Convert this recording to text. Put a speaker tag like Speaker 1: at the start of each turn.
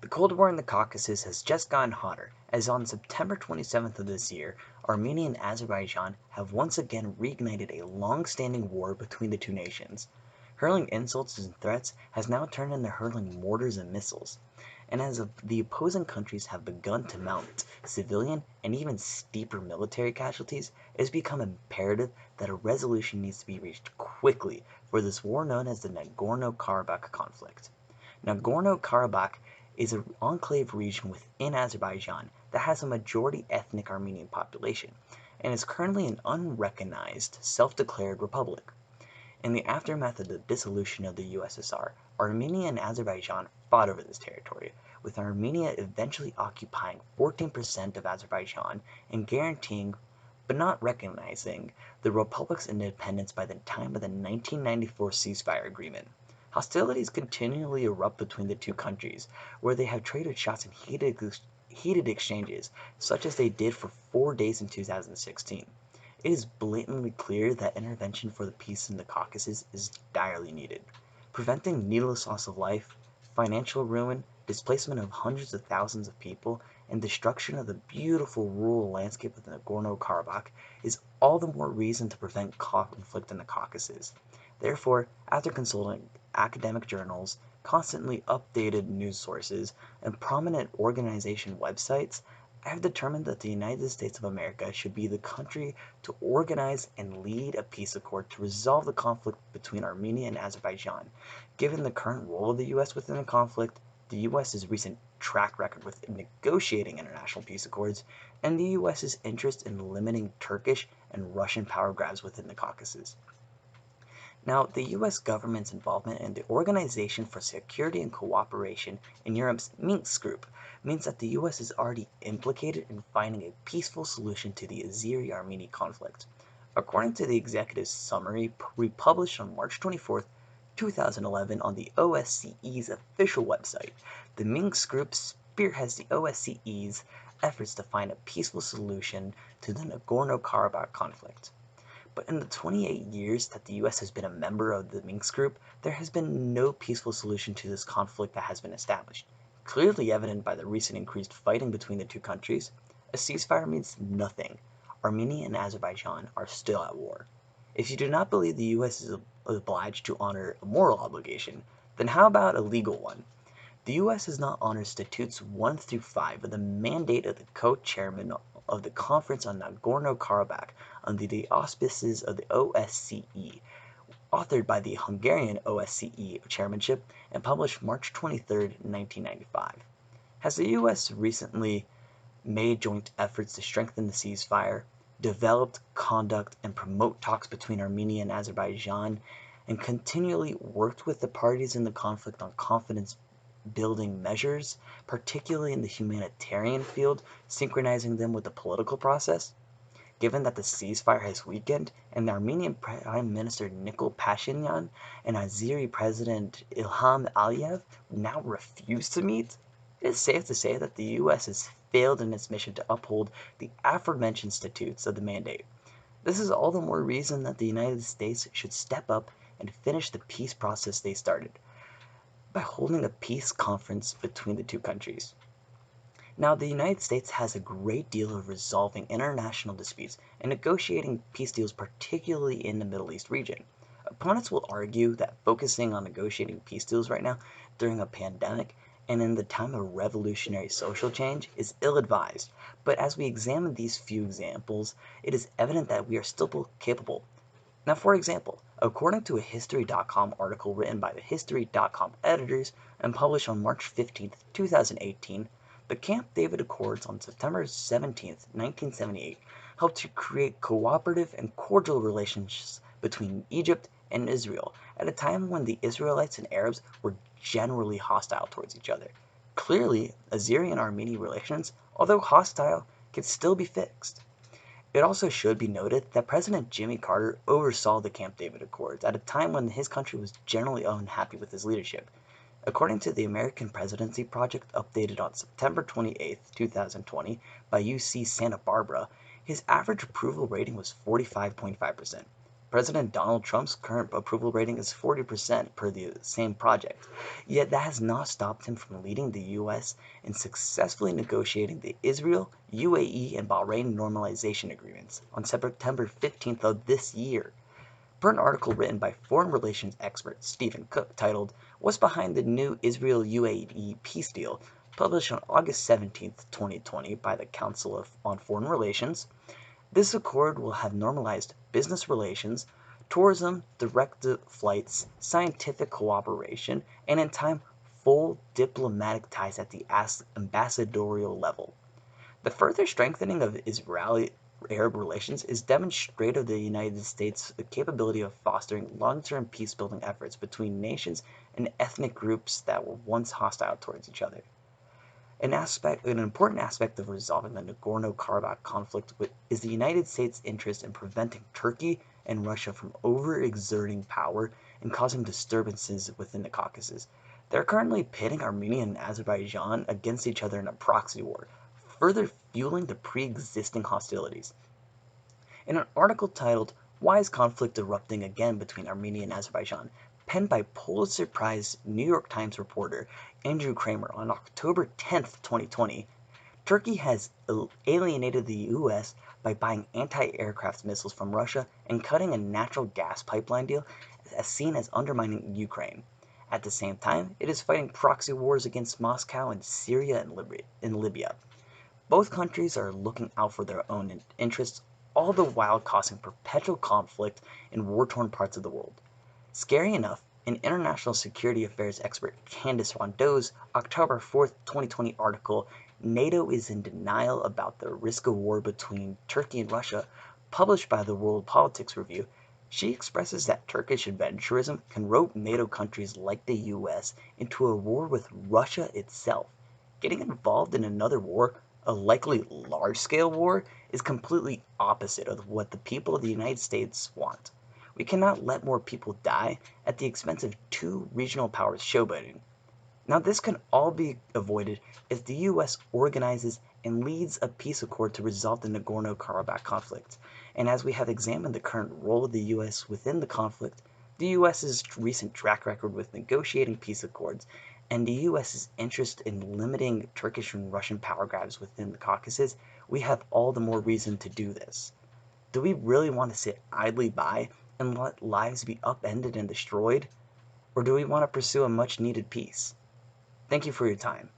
Speaker 1: The Cold War in the Caucasus has just gotten hotter, as on September 27th of this year, Armenia and Azerbaijan have once again reignited a long-standing war between the two nations. Hurling insults and threats has now turned into hurling mortars and missiles, and as the opposing countries have begun to mount civilian and even steeper military casualties, it has become imperative that a resolution needs to be reached quickly for this war known as the Nagorno-Karabakh conflict. Nagorno-Karabakh is an enclave region within Azerbaijan that has a majority ethnic Armenian population and is currently an unrecognized, self-declared republic. In the aftermath of the dissolution of the USSR, Armenia and Azerbaijan fought over this territory, with Armenia eventually occupying 14% of Azerbaijan and guaranteeing, but not recognizing, the republic's independence by the time of the 1994 ceasefire agreement. Hostilities continually erupt between the two countries, where they have traded shots in heated exchanges, such as they did for 4 days in 2016. It is blatantly clear that intervention for the peace in the Caucasus is direly needed. Preventing needless loss of life, financial ruin, displacement of hundreds of thousands of people, and destruction of the beautiful rural landscape of Nagorno-Karabakh is all the more reason to prevent conflict in the Caucasus. Therefore, after consulting academic journals, constantly updated news sources, and prominent organization websites, I have determined that the United States of America should be the country to organize and lead a peace accord to resolve the conflict between Armenia and Azerbaijan. Given the current role of the U.S. within the conflict, the U.S.'s recent track record with negotiating international peace accords, and the U.S.'s interest in limiting Turkish and Russian power grabs within the Caucasus. Now, the U.S. government's involvement in the Organization for Security and Cooperation in Europe's Minsk group means that the U.S. is already implicated in finding a peaceful solution to the Azeri-Armeni conflict. According to the executive summary republished on March 24, 2011 on the OSCE's official website, the Minsk group spearheads the OSCE's efforts to find a peaceful solution to the Nagorno-Karabakh conflict. But in the 28 years that the U.S. has been a member of the Minsk group, there has been no peaceful solution to this conflict that has been established. Clearly evident by the recent increased fighting between the two countries, a ceasefire means nothing. Armenia and Azerbaijan are still at war. If you do not believe the U.S. is obliged to honor a moral obligation, then how about a legal one? The U.S. has not honored Statutes 1 through 5 of the mandate of the co-chairman of the Conference on Nagorno-Karabakh under the auspices of the OSCE, authored by the Hungarian OSCE chairmanship and published March 23, 1995. Has the U.S. recently made joint efforts to strengthen the ceasefire, developed, conduct, and promote talks between Armenia and Azerbaijan, and continually worked with the parties in the conflict on confidence building measures, particularly in the humanitarian field, synchronizing them with the political process? Given that the ceasefire has weakened and the Armenian Prime Minister Nikol Pashinyan and Azeri President Ilham Aliyev now refuse to meet, it is safe to say that the U.S. has failed in its mission to uphold the aforementioned statutes of the mandate. This is all the more reason that the United States should step up and finish the peace process they started by holding a peace conference between the two countries. Now, the United States has a great deal of resolving international disputes and negotiating peace deals, particularly in the Middle East region. Opponents will argue that focusing on negotiating peace deals right now during a pandemic and in the time of revolutionary social change is ill-advised, but as we examine these few examples, it is evident that we are still capable. Now, for example, according to a History.com article written by the History.com editors and published on March 15, 2018, the Camp David Accords on September 17, 1978, helped to create cooperative and cordial relations between Egypt and Israel at a time when the Israelites and Arabs were generally hostile towards each other. Clearly, Azeri and Armenian relations, although hostile, can still be fixed. It also should be noted that President Jimmy Carter oversaw the Camp David Accords at a time when his country was generally unhappy with his leadership. According to the American Presidency Project updated on September 28, 2020 by UC Santa Barbara, his average approval rating was 45.5%. President Donald Trump's current approval rating is 40% per the same project, yet that has not stopped him from leading the U.S. in successfully negotiating the Israel, UAE, and Bahrain normalization agreements on September 15th of this year. Per an article written by foreign relations expert Stephen Cook titled, "What's Behind the New Israel-UAE Peace Deal?" published on August 17, 2020 by the Council on Foreign Relations, this accord will have normalized business relations, tourism, direct flights, scientific cooperation, and in time, full diplomatic ties at the ambassadorial level. The further strengthening of Israeli-Arab relations is demonstrative of the United States' capability of fostering long-term peace-building efforts between nations and ethnic groups that were once hostile towards each other. An important aspect of resolving the Nagorno-Karabakh conflict is the United States' interest in preventing Turkey and Russia from overexerting power and causing disturbances within the Caucasus. They're currently pitting Armenia and Azerbaijan against each other in a proxy war, further fueling the pre-existing hostilities. In an article titled, "Why is Conflict Erupting Again Between Armenia and Azerbaijan?" penned by Pulitzer Prize New York Times reporter Andrew Kramer on October 10, 2020, Turkey has alienated the U.S. by buying anti-aircraft missiles from Russia and cutting a natural gas pipeline deal as seen as undermining Ukraine. At the same time, it is fighting proxy wars against Moscow in Syria and Libya. Both countries are looking out for their own interests, all the while causing perpetual conflict in war-torn parts of the world. Scary enough, in international security affairs expert Candice Rondeau's October 4, 2020 article, "NATO is in denial about the risk of war between Turkey and Russia," published by the World Politics Review, she expresses that Turkish adventurism can rope NATO countries like the U.S. into a war with Russia itself. Getting involved in another war, a likely large-scale war, is completely opposite of what the people of the United States want. We cannot let more people die at the expense of two regional powers showboating. Now, this can all be avoided if the U.S. organizes and leads a peace accord to resolve the Nagorno-Karabakh conflict. And as we have examined the current role of the U.S. within the conflict, the U.S.'s recent track record with negotiating peace accords, and the U.S.'s interest in limiting Turkish and Russian power grabs within the Caucasus, we have all the more reason to do this. Do we really want to sit idly by and let lives be upended and destroyed? Or do we want to pursue a much-needed peace? Thank you for your time.